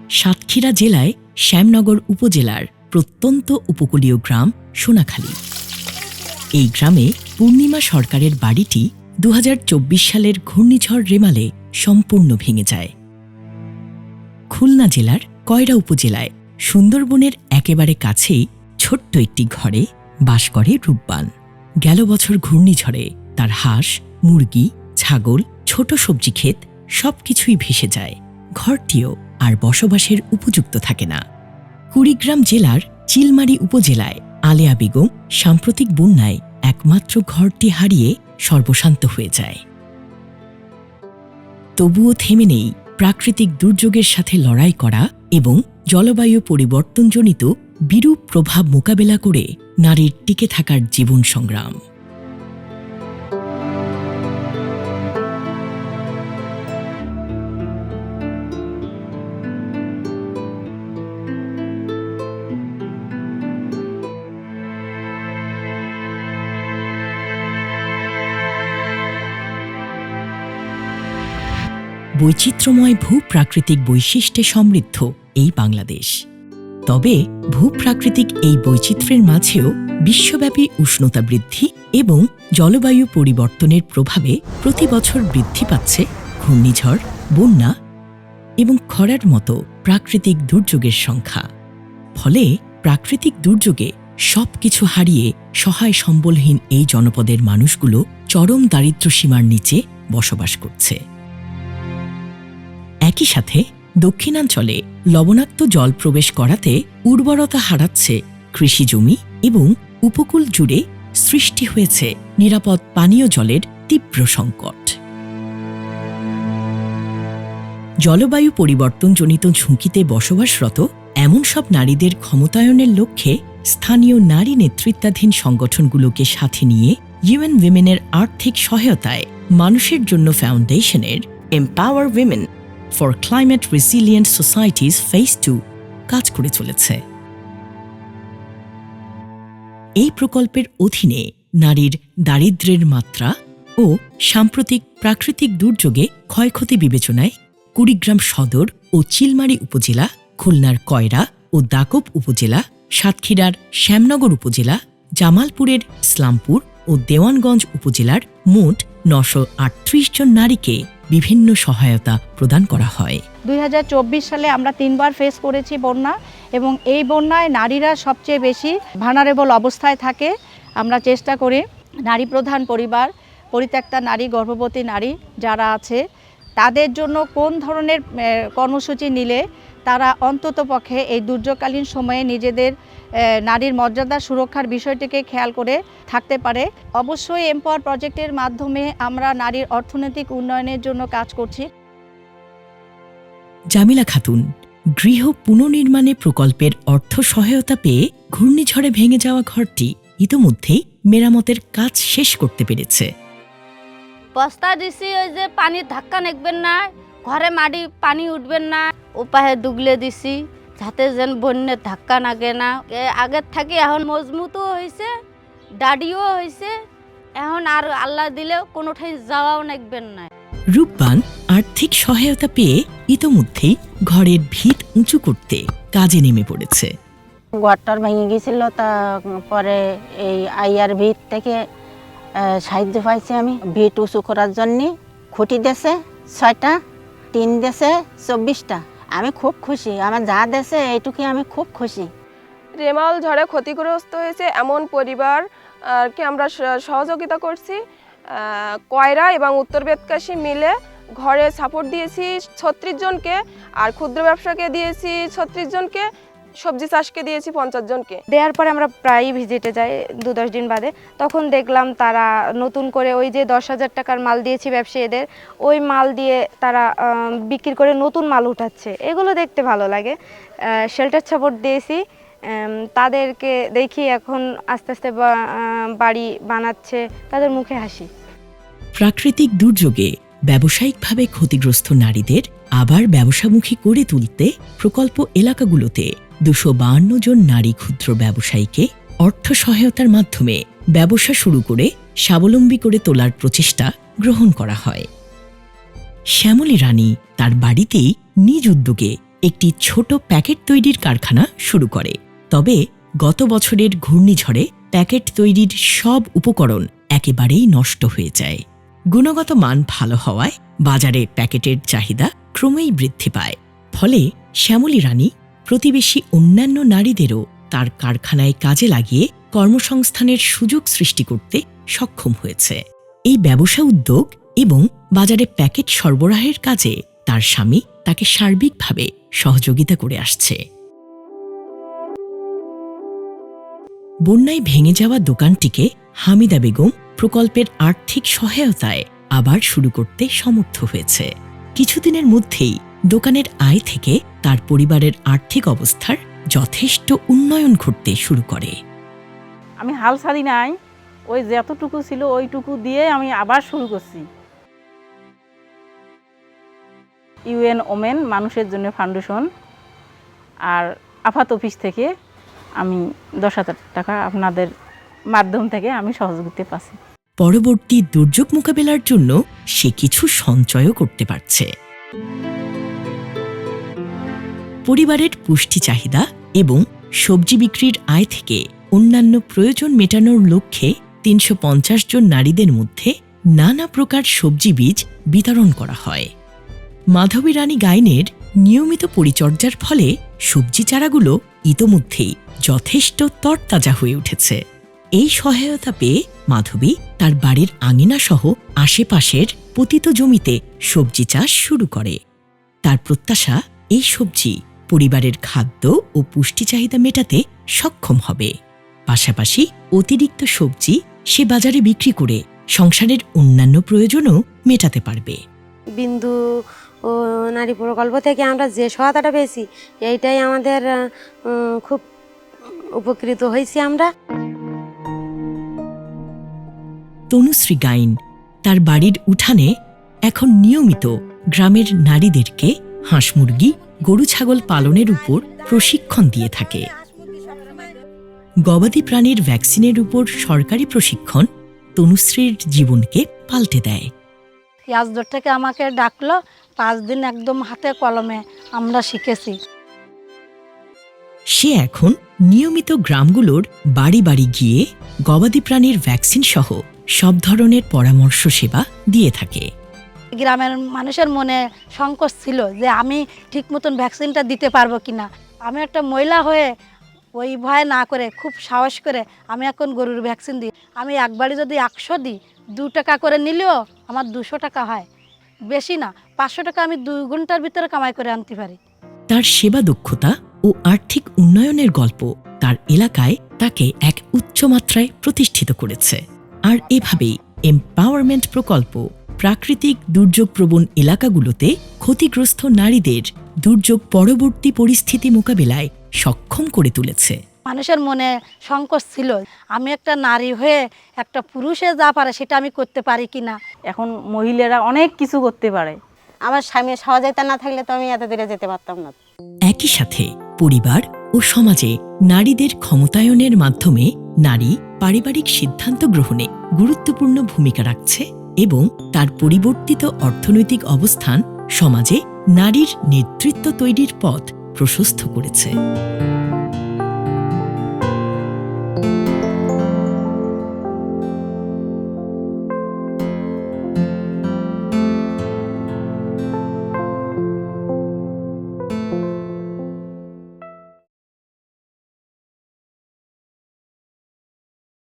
সাতক্ষীরা জেলায় শ্যামনগর উপজেলার প্রত্যন্ত উপকূলীয় গ্রাম সোনাখালী। এই গ্রামে পূর্ণিমা সরকারের বাড়িটি ২০২৪ সালের ঘূর্ণিঝড় রেমালে সম্পূর্ণ ভেঙে যায়। খুলনা জেলার কয়রা উপজেলায় সুন্দরবনের একেবারে কাছেই ছোট্ট একটি ঘরে বাস করে রূপবান। গেল বছর ঘূর্ণিঝড়ে তার হাঁস, মুরগি, ছাগল, ছোট সবজি ক্ষেত সবকিছুই ভেসে যায়। ঘরটিও আর বসবাসের উপযুক্ত থাকে না। কুড়িগ্রাম জেলার চিলমারী উপজেলায় আলেয়া বেগম সাম্প্রতিক বন্যায় একমাত্র ঘরটি হারিয়ে সর্বশান্ত হয়ে যায়। তবুও থেমে নেই প্রাকৃতিক দুর্যোগের সাথে লড়াই করা এবং জলবায়ু পরিবর্তনজনিত বিরূপ প্রভাব মোকাবেলা করে নারীর টিকে থাকার জীবন সংগ্রাম। বৈচিত্র্যময় ভূপ্রাকৃতিক বৈশিষ্ট্যে সমৃদ্ধ এই বাংলাদেশ। তবে ভূপ্রাকৃতিক এই বৈচিত্র্যের মাঝেও বিশ্বব্যাপী উষ্ণতা বৃদ্ধি এবং জলবায়ু পরিবর্তনের প্রভাবে প্রতি বছর বৃদ্ধি পাচ্ছে ঘূর্ণিঝড়, বন্যা এবং খরার মতো প্রাকৃতিক দুর্যোগের সংখ্যা। ফলে প্রাকৃতিক দুর্যোগে সবকিছু হারিয়ে সহায় সম্বলহীন এই জনপদের মানুষগুলো চরম দারিদ্র্যসীমার নিচে বসবাস করছে। একই সাথে দক্ষিণাঞ্চলে লবণাক্ত জল প্রবেশ করাতে উর্বরতা হারাচ্ছে কৃষিজমি এবং উপকূল জুড়ে সৃষ্টি হয়েছে নিরাপদ পানীয় জলের তীব্র সংকট। জলবায়ু পরিবর্তনজনিত ঝুঁকিতে বসবাসরত এমন সব নারীদের ক্ষমতায়নের লক্ষ্যে স্থানীয় নারী নেতৃত্বাধীন সংগঠনগুলোকে সাথে নিয়ে ইউএন উইমেনের আর্থিক সহায়তায় মানুষের জন্য ফাউন্ডেশনের empower women for climate রেসিলিয়েন্ট societies phase 2 কাজ করে চলেছে। এই প্রকল্পের অধীনে নারীর দারিদ্র্যের মাত্রা ও সাম্প্রতিক প্রাকৃতিক দুর্যোগে ক্ষয়ক্ষতি বিবেচনায় কুড়িগ্রাম সদর ও চিলমারী উপজেলা, খুলনার কয়রা ও দাকব উপজেলা, সাতক্ষীরার শ্যামনগর উপজেলা, জামালপুরের ইসলামপুর ও দেওয়ানগঞ্জ উপজেলার মোট ৯৩৮ জন নারীকে বিভিন্ন সহায়তা প্রদান করা হয়। ২০২৪ সালে আমরা ৩ বার ফেস করেছি বন্যা, এবং এই বন্যায় নারীরা সবচেয়ে বেশি ভানারেবল অবস্থায় থাকে। আমরা চেষ্টা করি নারী প্রধান পরিবার, পরিত্যক্তা নারী, গর্ভবতী নারী যারা আছে তাদের জন্য কোন ধরনের কর্মসূচি নিলে তারা অন্ততপক্ষে এই দুর্যোগকালীন সময়ে নিজেদের নারীর মর্যাদা সুরক্ষার বিষয়টিকে খেয়াল করে থাকতে পারে। অবশ্যই এম্পাওয়ার প্রজেক্টের মাধ্যমে আমরা নারীর অর্থনৈতিক উন্নয়নের জন্য কাজ করছি। জামিলা খাতুন গৃহ পুনর্নির্মাণে প্রকল্পের অর্থ সহায়তা পেয়ে ঘূর্ণিঝড়ে ভেঙে যাওয়া ঘরটি ইতোমধ্যেই মেরামতের কাজ শেষ করতে পেরেছে। বস্তা দিছি, ওই যে পানির ধাক্কা নেকবেন না, ঘরে মাটি পানি উঠবেন না, উপায়ে দুগলে দিছি যাতে যেন বন্যের ধাক্কা লাগে না। আগের থেকে এখন মজবুতও হয়েছে, ডাডিও হয়েছে, এখন আর আল্লাহ দিলেও কোনোঠাই যাওয়াও নেকবেন না। রূপবান আর্থিক সহায়তা পেয়ে ইতোমধ্যেই ঘরের ভিত উঁচু করতে কাজে নেমে পড়েছে। ঘরটার ভেঙে গেছিল, তারপরে এই আইয়ার ভিত থেকে সাহায্য পাইছি আমি। ভিট উঁচু করার জন্য খুঁটি দেশে 6টা, টিন দেশে 24টা। আমি খুব খুশি, আমার যা দেশে এইটুকুই আমি খুব খুশি। রেমাল ঝড়ে ক্ষতিগ্রস্ত হয়েছে এমন পরিবারকে আমরা সহযোগিতা করছি। কয়রা এবং উত্তর বেতকাশি মিলে ঘরে সাপোর্ট দিয়েছি 36 জনকে, আর ক্ষুদ্র ব্যবসাকে দিয়েছি 36 জনকে, সবজি চাষকে দিয়েছি 50 জনকে। দেওয়ার পরে আমরা প্রায়ই ভিজিটে যাই 2-10 দিন বাদে। তখন দেখলাম তারা নতুন করে ওই যে 10,000 টাকার মাল দিয়েছি ব্যবসায়ীদের, ওই মাল দিয়ে তারা বিক্রি করে নতুন মাল উঠাচ্ছে। এগুলো দেখতে ভালো লাগে। শেল্টার সাপোর্ট দিয়েছি, তাদেরকে দেখি এখন আস্তে আস্তে বাড়ি বানাচ্ছে, তাদের মুখে হাসি। প্রাকৃতিক দুর্যোগে ব্যবসায়িকভাবে ক্ষতিগ্রস্ত নারীদের আবার ব্যবসামুখী করে তুলতে প্রকল্প এলাকাগুলোতে 252 জন নারী ক্ষুদ্র ব্যবসায়ীকে অর্থ সহায়তার মাধ্যমে ব্যবসা শুরু করে স্বাবলম্বী করে তোলার প্রচেষ্টা গ্রহণ করা হয়। শ্যামলী রানী তার বাড়িতেই নিজ উদ্যোগে একটি ছোট প্যাকেট তৈরির কারখানা শুরু করে। তবে গত বছরের ঘূর্ণিঝড়ে প্যাকেট তৈরির সব উপকরণ একেবারেই নষ্ট হয়ে যায়। গুণগত মান ভালো হওয়ায় বাজারে প্যাকেটের চাহিদা ক্রমেই বৃদ্ধি পায়। ফলে শ্যামলী রানী প্রতিবেশী অন্যান্য নারীদেরও তার কারখানায় কাজে লাগিয়ে কর্মসংস্থানের সুযোগ সৃষ্টি করতে সক্ষম হয়েছে। এই ব্যবসা উদ্যোগ এবং বাজারে প্যাকেট সরবরাহের কাজে তার স্বামী তাকে সার্বিকভাবে সহযোগিতা করে আসছে। বন্যায় ভেঙে যাওয়া দোকানটিকে হামিদা বেগম প্রকল্পের আর্থিক সহায়তায় আবার শুরু করতে সমর্থ হয়েছে। কিছুদিনের মধ্যেই দোকানের আয় থেকে তার পরিবারের আর্থিক অবস্থার যথেষ্ট উন্নয়ন ঘটতে শুরু করে। আমি হাল ছাড়ি নাই, ওই যতটুকু ছিল ওইটুকু দিয়ে আমি আবার শুরু করছি। ইউএন ওমেন মানুষের জন্য ফাউন্ডেশন আর আফাত অফিস থেকে আমি 10,000 টাকা আপনাদের মাধ্যম থেকে আমি সহযোগিতা পাচ্ছি। পরবর্তী দুর্যোগ মোকাবেলার জন্য সে কিছু সঞ্চয়ও করতে পারছে। পরিবারের পুষ্টি চাহিদা এবং সবজি বিক্রির আয় থেকে অন্যান্য প্রয়োজন মেটানোর লক্ষ্যে 350 জন নারীদের মধ্যে নানা প্রকার সবজি বীজ বিতরণ করা হয়। মাধবী রানী গাইনের নিয়মিত পরিচর্যার ফলে সবজি চারাগুলো ইতোমধ্যেই যথেষ্ট তরতাজা হয়ে উঠেছে। এই সহায়তা পেয়ে মাধবী তার বাড়ির আঙিনা সহ আশেপাশের পতিত জমিতে সবজি চাষ শুরু করে। তার প্রত্যাশা, এই সবজি পরিবারের খাদ্য ও পুষ্টি চাহিদা মেটাতে সক্ষম হবে। পাশাপাশি অতিরিক্ত সবজি সে বাজারে বিক্রি করে সংসারের অন্যান্য প্রয়োজনও মেটাতে পারবে। বিন্দু ও নারী প্রকল্প থেকে আমরা যে সহায়তাটা পেয়েছি, এইটাই আমাদের খুব উপকৃত হয়েছি আমরা। তনুশ্রী গাইন তার বাড়ির উঠানে এখন নিয়মিত গ্রামের নারীদেরকে হাঁস মুরগি, গরু ছাগল পালনের উপর প্রশিক্ষণ দিয়ে থাকে। গবাদি প্রাণীর ভ্যাকসিনের উপর সরকারি প্রশিক্ষণ তনুশ্রীর জীবনকে পাল্টে দেয়। ইয়াজদর থেকে আমাকে ডাকলো, 5 দিন একদম হাতে কলমে আমরা শিখেছি। সে এখন নিয়মিত গ্রামগুলোর বাড়ি বাড়ি গিয়ে গবাদি প্রাণীর ভ্যাকসিন সহ সব ধরনের পরামর্শ সেবা দিয়ে থাকে। গ্রামের মানুষের মনে সংকোচ ছিল যে আমি ঠিক মতন ভ্যাকসিনটা দিতে পারবো কিনা। আমি একটা মহিলা হয়ে ওই ভয় না করে খুব সাহস করে আমি এখন গরুর ভ্যাকসিন দিই। আমি একবারই যদি 100 দিই, 2 টাকা করে নিলেও আমার 200 টাকা হয়, বেশি না 500 টাকা আমি 2 ঘন্টার ভিতরে কামাই করে আনতে পারি। তার সেবা দক্ষতা ও আর্থিক উন্নয়নের গল্প তার এলাকায় তাকে এক উচ্চমাত্রায় প্রতিষ্ঠিত করেছে। আর এভাবেই এম্পাওয়ারমেন্ট প্রকল্প প্রাকৃতিক দুর্যোগপ্রবণ এলাকাগুলোতে ক্ষতিগ্রস্ত নারীদের দুর্যোগ পরবর্তী পরিস্থিতি মোকাবিলায় সক্ষম করে তুলেছে। মানুষের মনে সংকোচ ছিল, আমি একটা নারী হয়ে একটা পুরুষে যা পারে সেটা আমি করতে পারি কিনা। এখন মহিলারা অনেক কিছু করতে পারে। আমার স্বামীর সহযোগিতা না থাকলে তো আমি এত দূরে যেতে পারতাম না। একই সাথে পরিবার ও সমাজে নারীদের ক্ষমতায়নের মাধ্যমে নারী পারিবারিক সিদ্ধান্ত গ্রহণে গুরুত্বপূর্ণ ভূমিকা রাখছে এবং তার পরিবর্তিত অর্থনৈতিক অবস্থান সমাজে নারীর নেতৃত্ব তৈরির পথ প্রশস্ত করেছে।